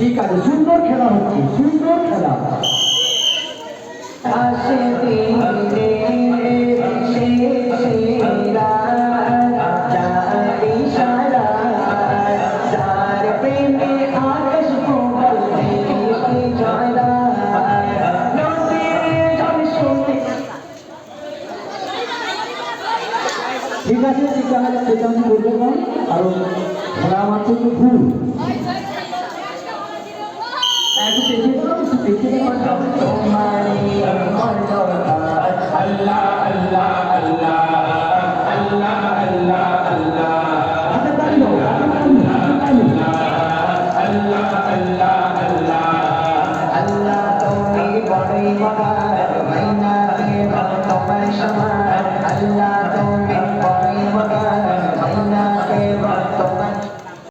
ঠিক আছে, সুন্দর খেলা হচ্ছে, সুন্দর খেলা। ঠিক আছে, সেটা আমি করবো না, কারণ খেলা আমার তো ভুল। একটু দেখে দেবো, একটু দেখে দেবো।